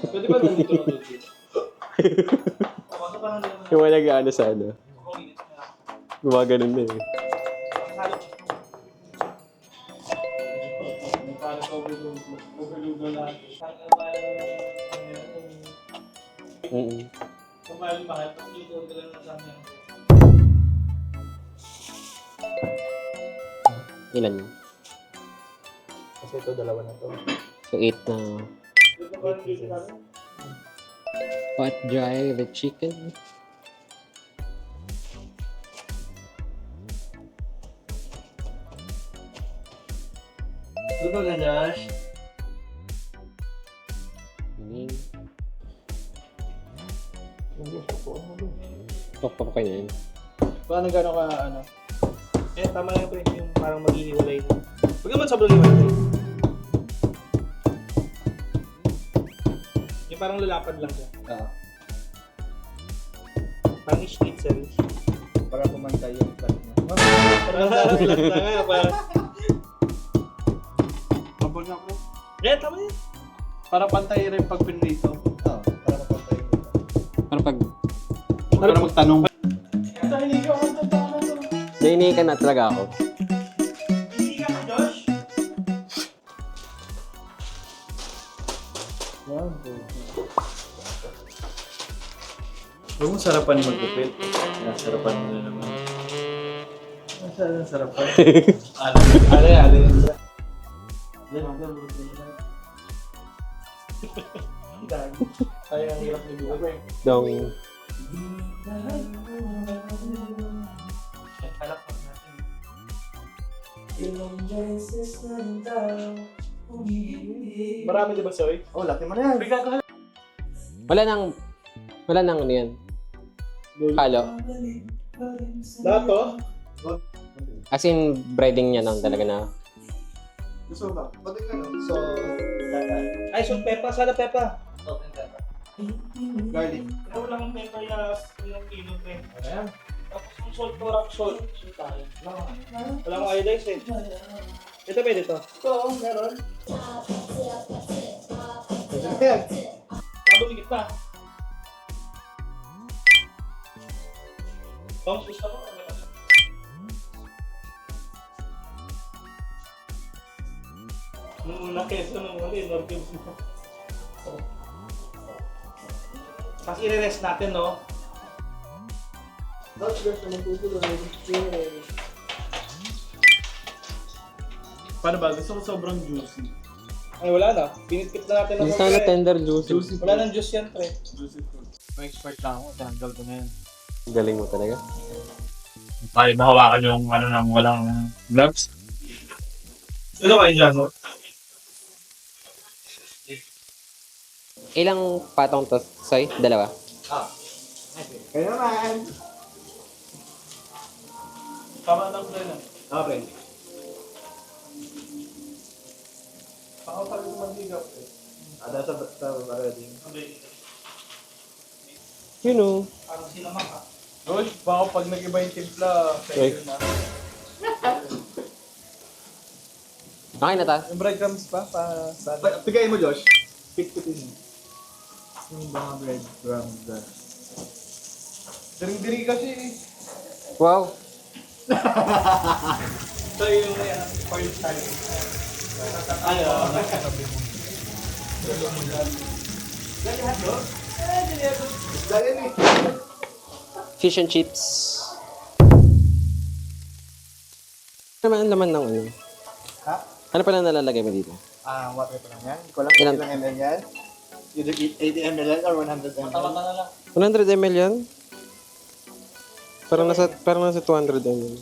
Pwede ba nandito na doon? Yung mga nag-ano sa ano. Gumaganon na eh. Para sa overload na lahat. Kung mahal, tapos dito ka lang na sa amin. Ilan yun? Kasi ito, dalawa na to. So 8 na. Pot dry the chicken. Luto na, Josh. Ining. Pokpok kayo na yun. Paano gano'n ka, ano? Tama lang pre, yung parang maghihiwalay na. Huwag naman sobrang hiwalay. Yung parang lalapad lang siya. Oo. Parang schnitzel. Para pumantay yung flat niya. Parang lalapad na nga, parang... Mabol na bro. Tama yun. Para pantay rin pag pinrito. Oo, para mapantay yung dito. Para pag Para magtanong. Hindi ka magtatama to. nainikan na talaga ako. Hindi ka, Josh. Wow, huwag mo sarapan magpupit. Sarapan mo na naman. Saan sarapan? Ale. Ay, ang hirap ni Buwe. Dong. Anak pa natin. Marami di ba, Soy? Oh, laki mo na yan. Wala nang ano yan. Halo. Lahat to? As in, breading niya lang talaga na. Gusto mo ba? Pati ka no? So, Ay, salt pepper. Sana pepper. salt and pepper. Garlic. Ito lang ang pepper na yung kilo, pre. Tapos yung salt to rock salt. Wala akong iodize eh. Ito pwede to. Ito, meron. Ayan. Nabumigit na. Bounce gusto mo? Nung una keso nung uli, Norcubes na. Tapos i-rest natin, no? Paano ba? Gusto ko sobrang juicy. Ay, wala na. Pinitkit na natin Hindi sana tender juicy. Wala nang juice yan, pre. Juicy fruit. May expert lang ako. Tinanggal ko na yan. Galing mo talaga. Tayo mahawakan yung ano nang walang gloves. Ito kayo dyan, no? Ilang patong to, Soy? Dalawa? Kaya naman. Tama ng pre na. Okay. Baka pag manhigap, eh. Ada sa ready. You know. Parang sinamang ka. Roy, baka pag nag-iba yung timpla, Okay. pwede na. Okay na ta? Yung breadcrumbs pa? Bigay mo, Josh. Pit-pitin mo. Yung mga breadcrumbs na. Diring-diri kasi eh. Wow. Ito yung oil style. Ay, oo. Dahil eh. Fish and chips. Ano naman ang laman ng ano? Ha? Ano pala nalalagay mo dito? Water pa lang yan. Hindi ko alam kung Ilan? ilang ml yan. Either 80 ml yan or 100 ml. Tama na lang. 100 ml yan? Parang nasa 200 ml.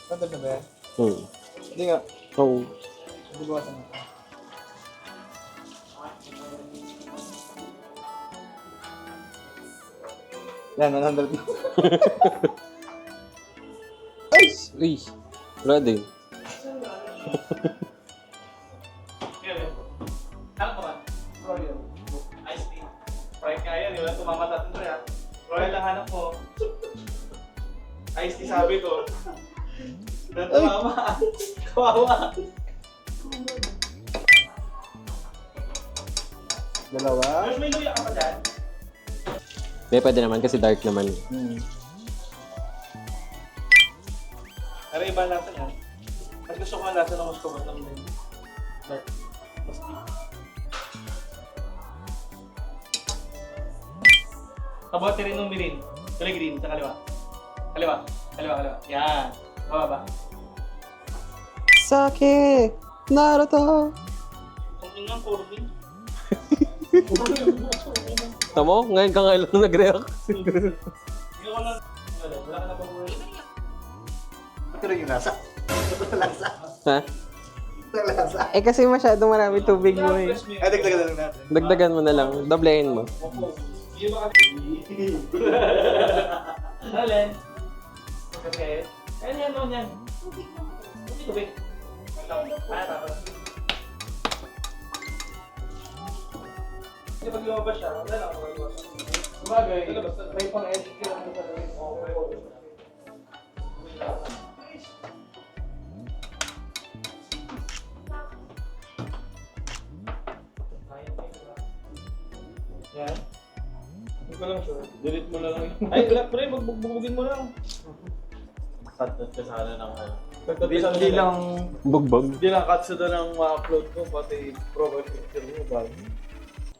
Tanda na ba yan? Hindi nga. Oo. Hindi ba natin. Yan, 100 na. Nice! Uy. Wala din. Ano pa ba? Royal. Ice tea. Fried kaya, di ba? Tumama sa atin, pre, ha? Royal lang hanap mo. Ice tea sabi ko. Tumama. Kawawa. Dalawa. Josh, may luya ka pa dyan? May pwede naman kasi dark naman. Pero iba ang lasa niya. Mas gusto ko ang lasa ng mas kumat ng dark. Mas deep. Kabote rin ng mirin. Kulay green sa kaliwa. Kaliwa. Yan. Bababa. Sake! Naruto! Kung yun ang kurbi. Tamo? Ngayon ka nga lang nag-react. Hindi ko na... Wala ka na pabuhay. Pero yung lasa. Lasa. Ha? Lasa. Eh kasi masyado marami tubig mo eh. Ay, dagdagan na lang natin. Dagdagan mo na lang. Doblehin mo. Hindi ba kasi... Ano, Len? Okay. Ayan yan, noon yan. Tubig. Tapos. Hindi pag lumabas siya, wala lang ako lumabas. Sabagay, may pang-edit ka lang sa gawin. Yan. Hindi ko lang sure. Delete mo na lang. Ay, pre, magbubugin mo lang. Cut ka sana ng ano. Hindi lang... Bugbog. Hindi lang cut sa doon ang ma-upload ko, pati profile picture mo ba?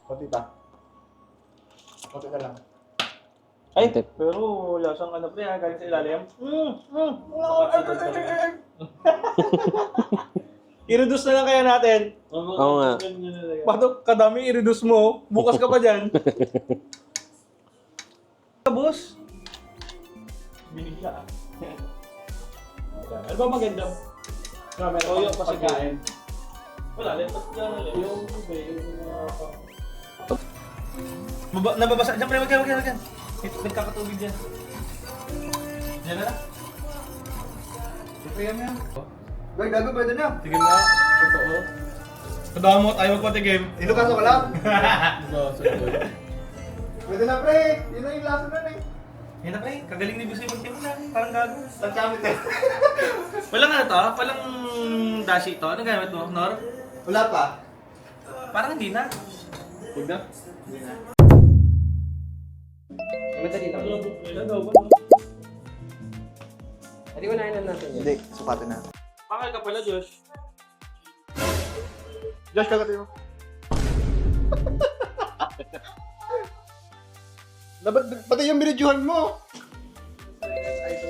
Pati ta. Pati ka lang. Ay, Tip. pero lasang ano pre ha, galing sa ilalim. I-reduce na lang kaya natin. Oo nga. Pato, kadami i-reduce mo. Bukas ka pa dyan. Boss. Binigla ah. Ano ba maganda? Toyo kasi kain. Wala, lepas ka na lang. Yung nababasa. Diyan, pre, wag yan. Nagkakatubig dyan. Yan na. Sige yan. Gag, gago, pwede na. Sige nga. Totoo. Tadaan mo tayo magpatigim. Inukaso ka lang. Pwede na, pre. Yun na yung lasa na eh. Yan na pre, kagaling ni Busoy magtimpla. Parang gago. Tansyamin eh. Walang ano to? Walang dashi to? Ano gamit mo, Nor? Wala pa. Parang hindi na. Huwag na. Madali lang. Ilan daw ba? Hindi ko nainan natin yun. Hindi, sukatin na. Pakal ka pala, Josh. Josh, kagatin mo. Pati yung binidyuhan mo. Ito.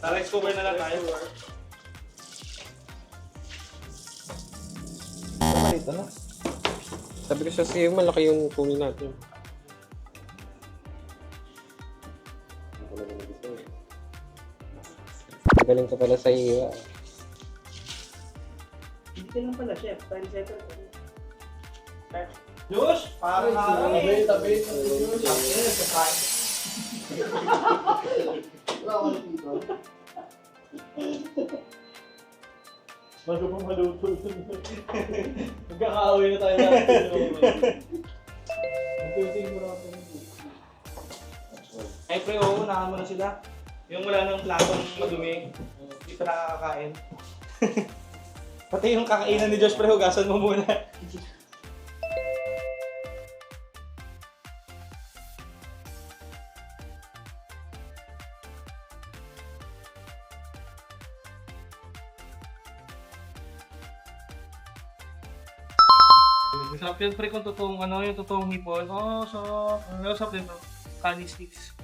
Rice cover na lang tayo. Malito na. Sabi ko siya sa'yo, malaki yung kunin natin. Galing ka pala sa iyo. Hindi ka lang pala, chef. Time setter. Josh! Parang Tabi. Bago pang maluto. Magkakaaway na tayo lahat. Ay pre, oo, unahan mo na sila. Yung wala nang platong madumi, hindi pa nakakakain. Pati yung kakainan ni Josh pre, hugasan mo muna. Sarap yun pre kung totoong ano, yung totoong hipon. Oh, so, sarap din bro. Honey sticks.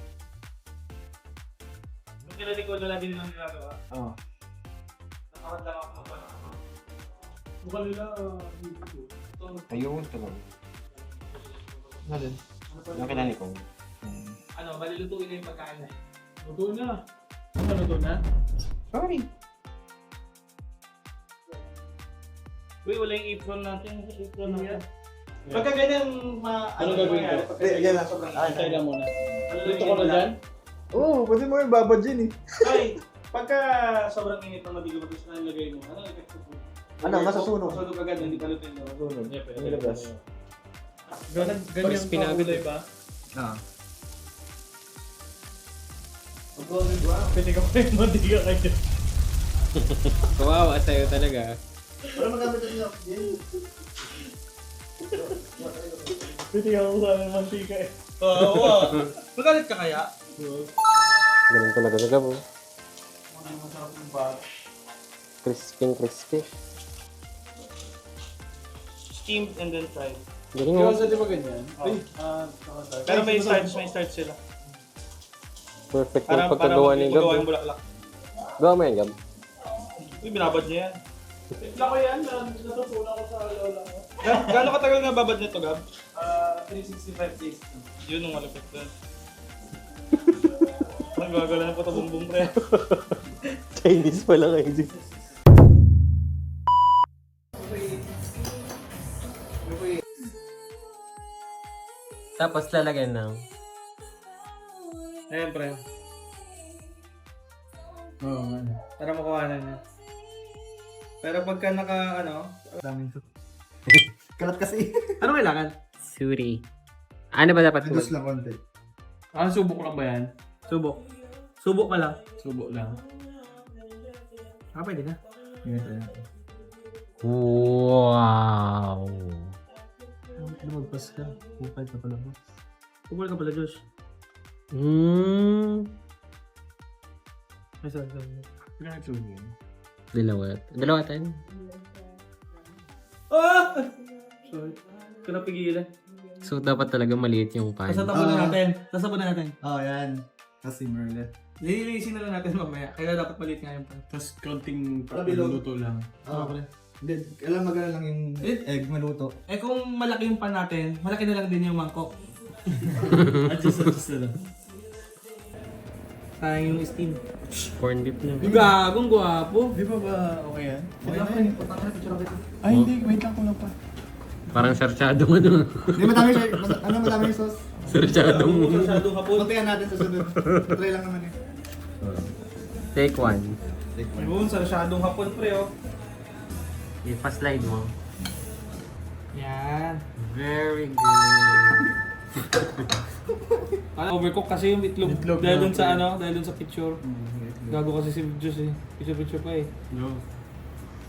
Yung kila Nicole na din nilang ginagawa. Oo. Nakakad lang ako pa. Mukha nila, Ayun, ito lang. Nalin? Yung kinani ko. ano, malilutuin na yung pagkain na. Luto na. Ano luto na? Sorry. Uy, wala yung apron natin. Apron natin. Pagka ganyan, Ano gagawin ko? Yan lang. Antay na muna. Luto ko na dyan? Oo. Oo, pwede mo yung babad dyan eh. Ay, pagka sobrang init na madigo tapos na nilagay mo, ano effect mo? Ano, masasunog. Masunog agad, hindi pa lutuin daw. Sunog. Nilabas. Ganyan pa kulay ba? Oo. Pwede ka pa yung madiga kayo. Kawawa sa'yo talaga. Pero magamit ang oxygen. Hindi ako sa ng mantika eh. Oo. Magalit ka kaya? Ganun talaga na gabo. Masarap yung bag. Crispy. Steamed and then fried. Galing Ikaw mo. sa di ba ganyan? Oh. Pero may starch sila. Perfect Para yung pagkagawa ni magawa Gab. yung bulaklak. Gawa mo yan, Gab. Uy, binabad niya yan. Tipla ko yan, natutulak ko sa lola ko. Gano'ng katagal nga babad nito, Gab? 365 days. Yun ang malapit doon. Ang gagala ng patabumbong pre. Chinese pala kayo. Tapos lalagyan ng Ayan pre. Oo, man. Para makuhanan niya. Pero pagka naka Daming to. Kalat kasi. ano kailangan? suri. Ano ba dapat Adus lang konti. Subok lang ba yan? Subok. Subok ka lang. Subo lang. Pwede na. Ganito yan. Wow. Ano magpas ka? Kupay ka pala mo. Kubol ka pala, Josh. Ay, sorry. Pinag-tune yun. Dalawa tayo. Ah! Sorry. Ito na pigilan. So, dapat talaga maliit yung pan. Sasabunan natin. Oh, yan. Kasi Merlet. Nililisin na lang natin mamaya. Kaya dapat maliit nga yung pan. Tapos konting Pabilog. luto lang. Oo, pre. Hindi, alam magana lang yung egg maluto. Eh kung malaki yung pan natin, malaki na lang din yung mangkok. Adjust na lang. Sayang yung steam. Corn beef na. Yung gagong gwapo. Di ba okay yan? Okay na Ay, yun. Ay, hindi. Wait lang ko lang pa. Parang sarsyadong ano. Hindi, madami siya. Madami yung sauce. Sarsyadong. masyadong hapon. Puntayan natin sa sunod. Try lang naman eh. Take one. Ayun, sa masyadong hapon pre oh. Ipa-slide mo. Yan. Very good. Overcook kasi yung itlog. Itlog dahil na, dun sa pre. dahil dun sa picture. Gago kasi si Diyos eh. Picture pa eh. No.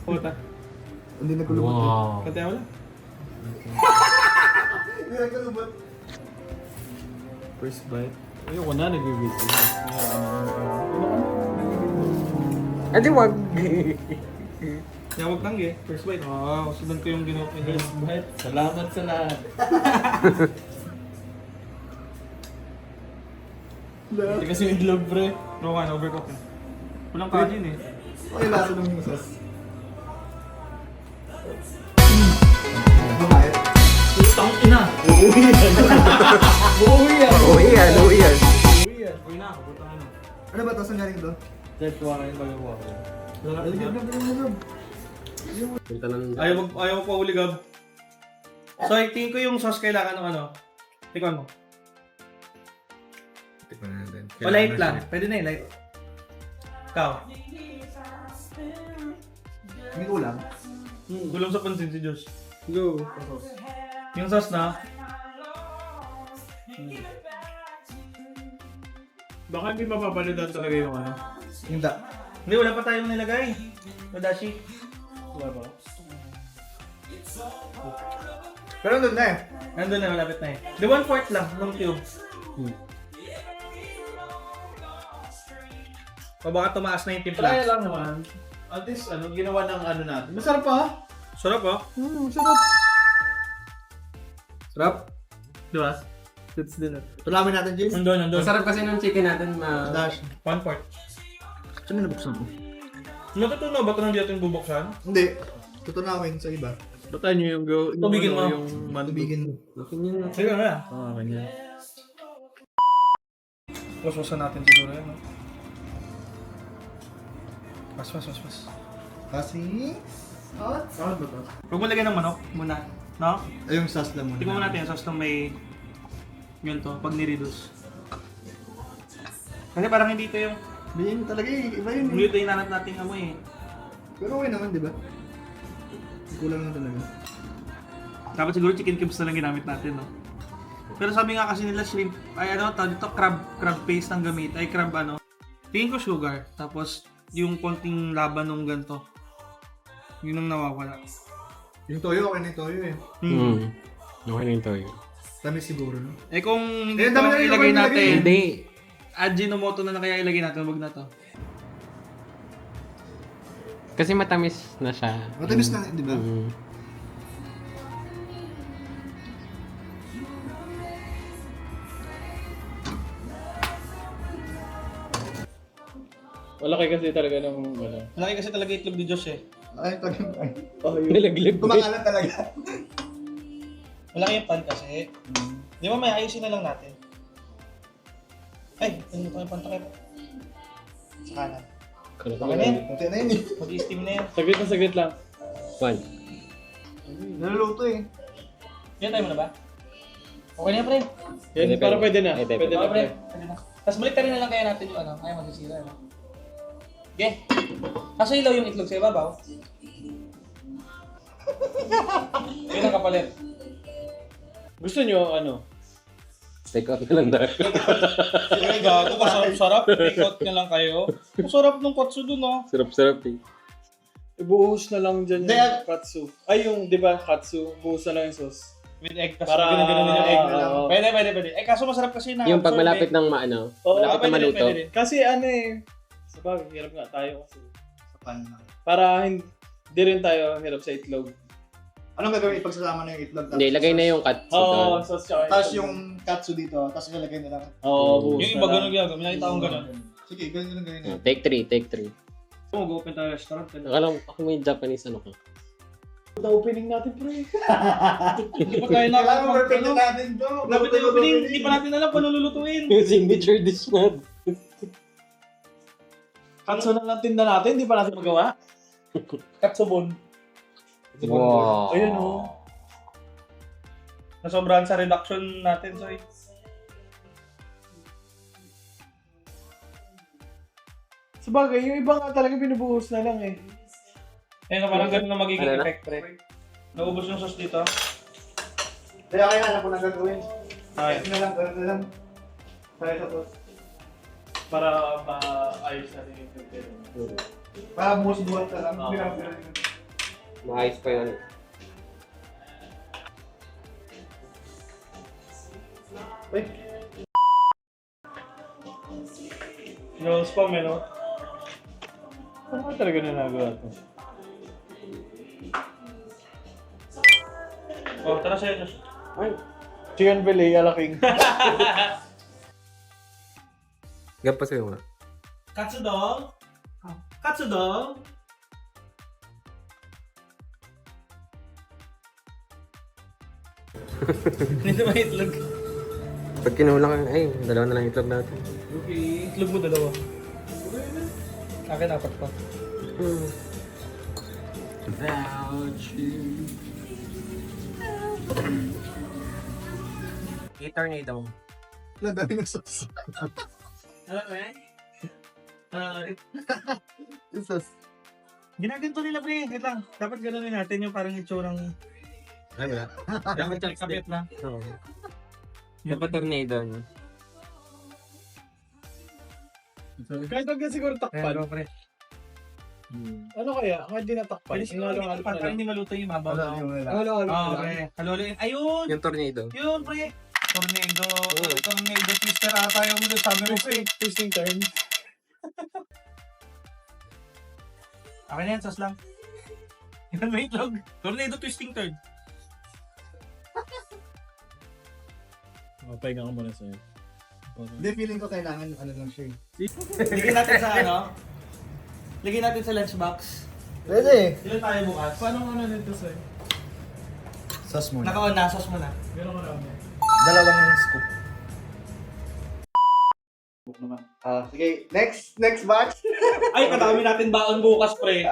Puta. Hindi nagkulubot eh. Wow. Kantaya mo lang. Hindi nagkulubot. First bite. Ayoko na, nag-video. Adi wag. Yawag lang eh. First bite. Wow, sundan ko yung ginawa ko. First bite. Salamat sa lahat. Hindi kasi yung itlog, pre. No one, overcook eh. Walang kanin eh. Okay, lasa ng yung sauce. Bakit? Tang ina! Uuwi yan. Oh yan. Uuwi yan. Uy na, puta na. Ano ba ito? Saan galing ito? That's why I'm magawa ko. Lagab. Punta na ng... Ayaw mo pa uli, Gab. So, I think ko yung sauce kailangan ng ano. Tikman mo. Tikman natin. Light lang. Pwede na light. Ikaw. May ulam. Gulong sa pansin si Diyos. Go. Yung sauce na. Baka hindi mapapalitan talaga yung ano. Yung da. Hindi, wala pa tayong nilagay. Wadashi. Wala ba? Pero nandun na eh. Nandun na, malapit na eh. The 1/4 lang ng cube. O baka tumaas na yung Try timpla. lang naman. At least, ginawa ng ano natin. Masarap pa. Sarap oh. Masarap. Sarap. Di ba? That's dinner. Tulamin natin, James. Nandun. Masarap kasi ng chicken natin. Dash. 1/4. Saan na nabuksan ko? Natutunaw ba ito nang di natin bubuksan? Hindi. Tutunawin sa iba. Baka nyo yung go... Tubigin mo. Yung mandu. Tubigin. Sige na. Ah, kanya. Waswasan natin siguro yan. Pas. Kasi... Hot? Hot ba ito? Huwag mo lagyan ng manok muna. No? Ay, yung sauce lang muna. Tingnan mo natin yung sauce na may ganito pag ni-reduce. Kasi parang hindi ito yung Hindi yun talaga eh. Iba yun hindi eh. ito yung nanat natin amoy eh. Pero okay naman, di ba? Kulang na talaga. Dapat siguro chicken cubes na lang ginamit natin, no? Pero sabi nga kasi nila shrimp, ay ano, tawag dito, crab paste ang gamit, ay crab ano. Tingin ko sugar, tapos yung konting laban nung ganito. Yun ang nawawala. Yung toyo, okay na yung toyo eh. Mm. Okay na yung toyo. Tamis siguro, no? Eh kung hindi Eh, ito dami ang na rin ilagay ako natin, nilagay. Hindi. Ajinomoto na kaya ilagay natin, wag na to. Kasi matamis na siya. Matamis na, di ba? Mm. Malaki kasi talaga ng ano. Malaki kasi talaga itlog ni Josh eh. Ay, tagay. Oh, yun. Nilaglag ko. Kumakalat talaga. Malaki yung pan kasi. Di ba may ayusin na lang natin? Ay, ano tayo pan takip? Sa kanan. Okay na yan. Kunti na yun eh. Mag-i-steam na yan. Saglit lang. One. Naluluto eh. Yan tayo mo na ba? Okay na yan, pre. Yan, Pwede, para pwede. pwede na. Pwede, Pwede Okay, na, pre. pre. Pwede na. Tapos balik na rin na lang kaya natin yung ano. Ayaw masisira, ano? Okay. Kaso ilaw yung itlog sa ibabaw. Yun ang kapalit. Gusto nyo, ano? Take out na lang dahil. Ay, gago. Masarap-sarap. Take out na lang kayo. Masarap ng katsu dun, ah. Sarap-sarap eh. Ibuhos na lang dyan Hindi, yung katsu. Ay, yung, di ba, katsu. Buhos na lang yung sauce. With egg. Tapos Para, ganun-ganun din yung egg na lang. oo. Pwede. Eh, kaso masarap kasi na. Yung pag malapit ng maano, Oo, malapit na maluto. Pwede rin. Kasi ano eh, sabagay, hirap nga tayo kasi. Sa pan lang. Para hindi rin tayo hirap sa itlog. Anong gagawin? Ipagsasama na yung itlog. Hindi, ilagay na yung katsu Oo, doon. sauce tsaka Tapos itlog. yung katsu dito, tapos ilalagay na lang. Oo, buhos Yung na iba lang. ganun ginagawa. Minakita akong ganun. Sige, ganun na. Take 3, take 3. Kung mag-open tayo restaurant. Akala ko ako may Japanese ano ka. Ito opening natin, pre. Hindi pa tayo Kailangan mo nakakapag- repeat natin to. Lapit na opening, hindi pa natin alam paano lulutuin. Yung signature dish na. Katsu na lang tinda natin, hindi pa natin magawa. Katsubon. Wow. Ayun oh. Nasobrahan sa reduction natin, so Sabagay, yung iba nga talaga binubuhos na lang eh. ayun na parang ganun na magiging Ano na? effect, pre. Naubos yung sauce dito. Kaya alam ko na gagawin. Okay. Ito na lang, ganun na lang. Kaya ito. Para maayos natin yung pagkero. Para buhos-buhat ka lang. Oo. Maayos pa yun. Uy, Yung spam, eh, no? Ano ba talaga na nagawa ito? Oh, tara sa'yo, Josh. Chicken fillet, alaking. Gapa sa'yo nga. Katsudon? Katsudon? Hindi ba itlog? Pag kinulang, ay, dalawa na lang itlog natin. Okay, itlog mo dalawa. Akin apat pa. Without you. I-tornado. wala dami ng sauce. Ano ba yan? Yung sauce. Ginaganto nila, pre. Wait lang. Dapat ganonin natin yung parang itsurang Ay, wala. dapat kabit na. Oo. Dapat tornado niya. Kahit huwag yan siguro takpan. pre. Ano kaya? Kahit di natakpan. Pwede siguro hindi takpan para hindi maluto yung mabaw. Wala yung wala. Halo. Oo, pre. Halulin. Ayun! Yung tornado. Yun, pre. Tornado. Tornado twister ata yung sabi mo, pre. Twisting turn. Akin na yan, sauce lang. Yan may itlog. Tornado twisting turn. Pahinga ka muna sa'yo. Hindi, feeling ko kailangan ano lang siya eh. Lagyan natin sa ano? Lagyan natin sa lunchbox. Pwede. Ilan tayo bukas? Paano ano nito sa'yo? Sauce muna. Naka-on na, sauce mo na. Gano'n ka namin. Dalawang scoop. Book naman. Sige, next batch. Ay, kadami natin baon bukas, pre.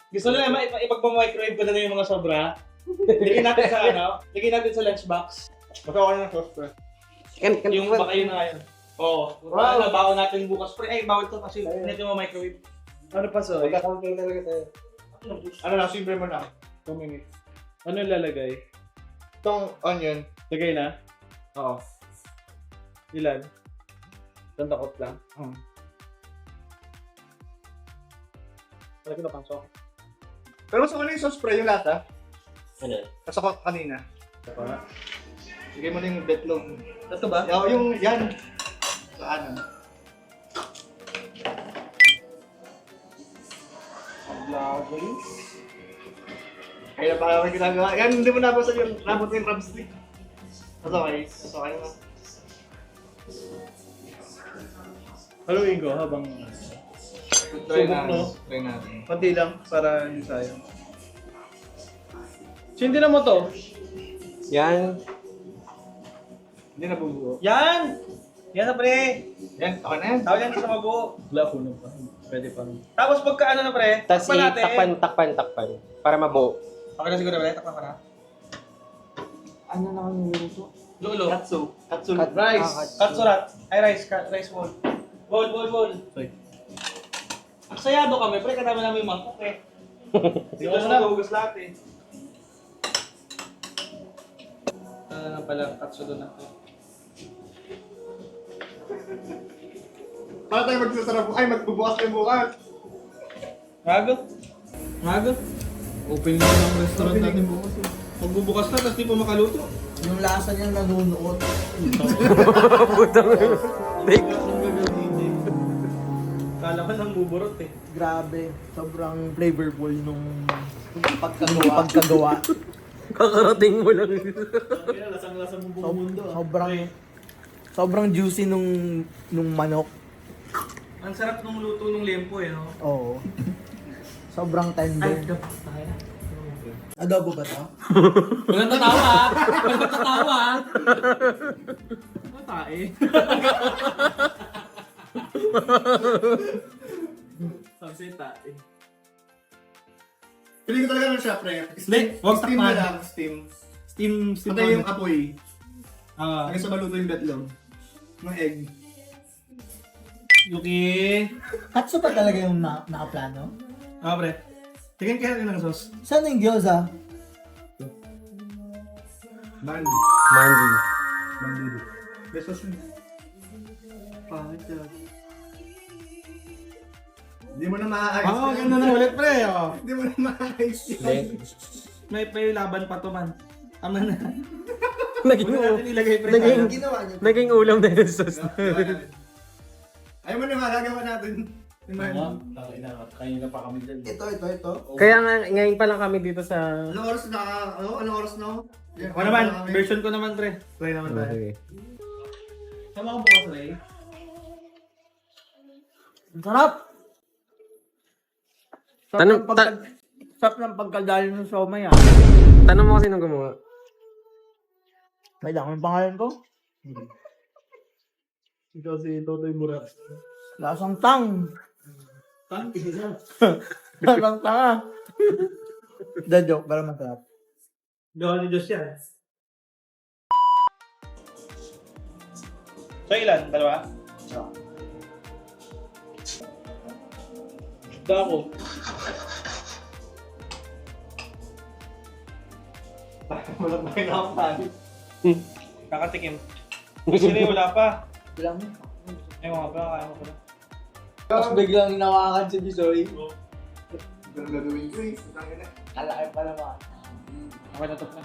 Gusto nila ipagpa-microwave ko na yung mga sobra. Lagyan natin sa ano? Lagyan natin sa lunchbox. Baka ako na sauce pre. Yung baka yun na ngayon. Oo. Wow. Wow. Baon natin bukas, pre. Ay, bawal to kasi hindi mo microwave. Ano pa soy? Magkakaroon talaga tayo. Ano na, simple mo na. 2 minutes. Ano ilalagay? Itong onion. Lagay na? Oo. Ilan? Tandakot lang. Lagyan na pang sauce. Pero mas ano yung sauce pre, yung lata? Ano? Pasok ko kanina. Bigay mo na yung betlog. Ito ba? Yung yan. Saan? Vlogging. Kaya na pa kami ginagawa. Yan, hindi mo nabasa yung nabot mo yung crab stick. Mas okay. Mas okay na. Haluin ko habang Try Subok, natin. no? Try natin. konti lang para hindi sayang. Sindi na mo to. Yan. Hindi nabubuo. Yan! Yan na pre! Yan, okay na yan. Tawag yan sa mabuo. Wala ko pa. Pwede pa. Tapos pagka ano na pre, Tapos takpan natin. takpan. Para mabuo. Okay na siguro pre, takpan ka na. Ano na kami niluto? Lulo. Katsu. Katsu. Rice. Katsurat. Ay rice bowl. Bowl. Sorry. Aksayado kami pre, katama namin yung mangkok eh. Dito Hugas na na. hugas lahat eh. Na pala, katsu doon ako. Para tayo magsasarap. Ay, magbubukas tayo bukas. Mago. Open na ng restaurant natin bukas. Magbubukas na, tapos di pa makaluto. Yung lasa niya nanunuot. Kala ko nang buburot eh. Grabe. Sobrang flavorful nung pagkagawa. Kakarating mo lang. Lasang-lasa mo buong mundo. Sobrang juicy nung manok. Ang sarap nung luto nung lempo eh, no? Oo. Sobrang tender. Adobo ba to? Walang tatawa ah! Walang tatawa ah! Ano tae? Sabi tae. Pili ko talaga ng siya, pre. Hindi, huwag Steam na takpan. lang. Steam. Steam Patay yung apoy. Ah, Hanggang sa maluto yung betlog. Ng egg. Yuki. Katsu pa talaga yung nakaplano? Ah, pre. Tingin kaya rin ng sauce. Saan yung gyoza? Mandi. Manji. Mandi. Besos yun. Pangit yan. Hindi mo na maaayos. Oh, ganda na ulit pre. Oh. Hindi mo na maayos. Hindi. May laban pa to man. Tama na. Naging, Huwag natin ilagay pre. Naging- Sayang. Ginawa niya. naging ulam na yung sauce. Ayaw mo na magagawa natin. Kanina pa kami dyan. Ito. Kaya nga, ngayon pa lang kami dito sa... Anong oras na? Anong oras na? Ako naman, version ko naman pre. Try naman tayo. Okay. Sama ko bukas Ray. Ang sarap! Tanong- Sarap ng pagkadali ng siomay ah. Tanong mo kasi nung gumawa. May lang yung pangalan ko. Ikaw si Totoy Murat. Lasang tang. Tang, isa. Lasang tanga. The joke, pero masarap. Gawa ni Diyos yan. So ilan? Dalawa? Dako. Wala pa rin ako tayo. Kakatikim. Kasi rin wala pa. Bilang mo. Ay mga pa, kaya mo pala. Tapos biglang nawakan si Bisoy. Ganun gagawin ko eh. Tangina. Kalaki pa naman. Okay na to na.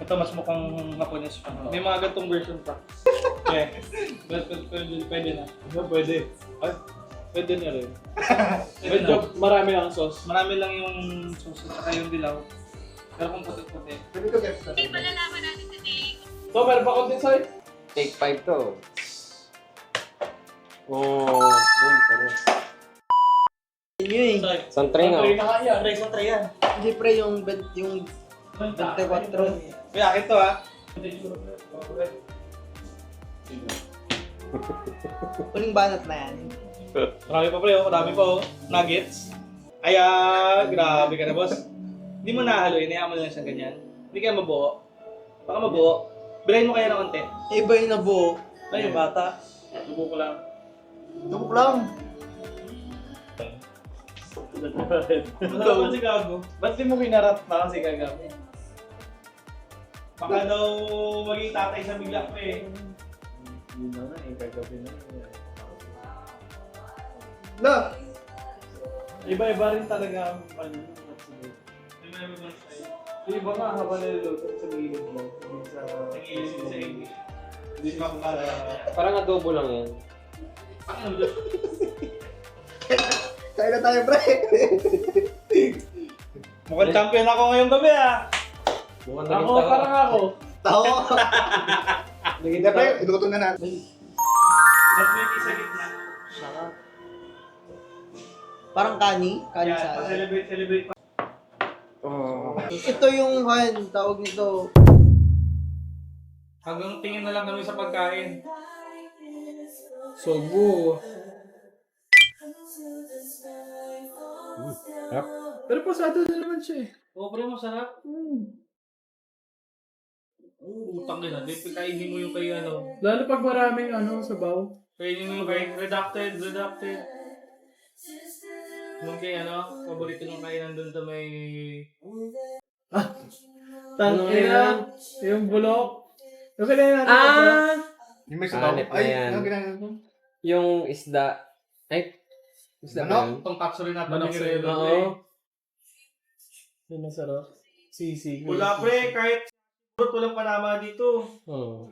Ito mas mukhang Japanese pa. May mga gantong version pa. Okay. Pwede na. Pwede. Ay, pwede na rin. Medyo marami ang sauce. Marami lang yung sauce at saka yung dilaw. Pero kung puti-puti. Pwede ko guess na. So, meron pa konti sa'yo? Take 5 to. Oh, yun, pero. Yun yun eh. Sorry. Isang tray nga. Try na kaya. Try sa tray yan. Hindi pre yung 24. Kuya, akin to ha. Uling banat na yan. Marami pa pre, oh. Marami pa oh. Nuggets. Ay, grabe ka na boss. Hindi mo nahaluin, hayaan mo lang siyang ganyan. Hindi kaya mabuo. Baka mabuo. Bilahin mo kaya ng konti. Iba yung nabuo. Ay, yung bata. Subo ko lang. Tubok lang. Masarap si Gago. Ba't di mo kinarap na kasi kagabi? Baka daw maging tatay sa bigla ko eh. Yun na nga eh, kagabi na. No! Iba-iba rin talaga ang ano. May meron ba sa'yo? Yung iba nga habang niluluto sa gilid lang. Sa English. Hindi pa para... Parang adobo lang yan. Kaya na tayo, pre. Mukhang champion ako ngayong gabi ah. Mukhang Ako, naging parang ako. Tao. Naging Hindi, pre. Inuto na natin. Mas may sa gitna. Sarap. Parang kani. Kani Yan, salad. celebrate pa. Ito yung tawag nito. Hanggang tingin na lang kami sa pagkain. Sobo. Sarap. Pero pasado na naman siya eh. Oo, pre, masarap. Utang din ah. Di kainin mo yung kay ano. Lalo pag maraming sabaw. Kainin mo yung kay redacted. Nung kay paborito nung kainan dun sa may... Tangina. Yung bulok. Yung kailangan natin. Yung may Hanip na yan. ano ginagawa ko? Yung isda. Ay, isda ba yun? Itong capsule rin natin. Manok ni sa Relo, Oo. pre. Yung masarap. Sisig. Wala pre, kahit walang panama dito. Oo.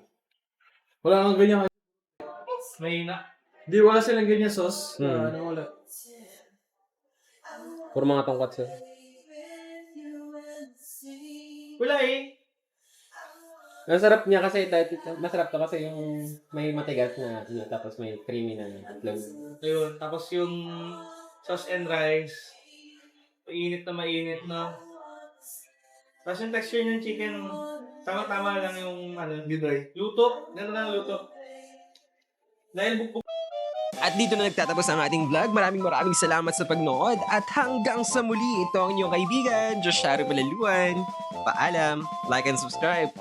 Wala kang ganyan. Mahina. Di wala silang ganyan sauce. Wala. Puro mga tongkat sir. Wala eh. Ang sarap niya kasi, masarap to kasi yung may matigas na, tapos may creamy na itlog. Ayun, tapos yung sauce and rice. Mainit na mainit na. Tapos yung texture ng chicken, tama-tama lang yung luto. Gano'n lang luto. Dahil bukbuk. At dito na nagtatapos ang ating vlog. Maraming salamat sa pagnood. At hanggang sa muli, ito ang inyong kaibigan, Josharo Palaluan. Paalam, like and subscribe.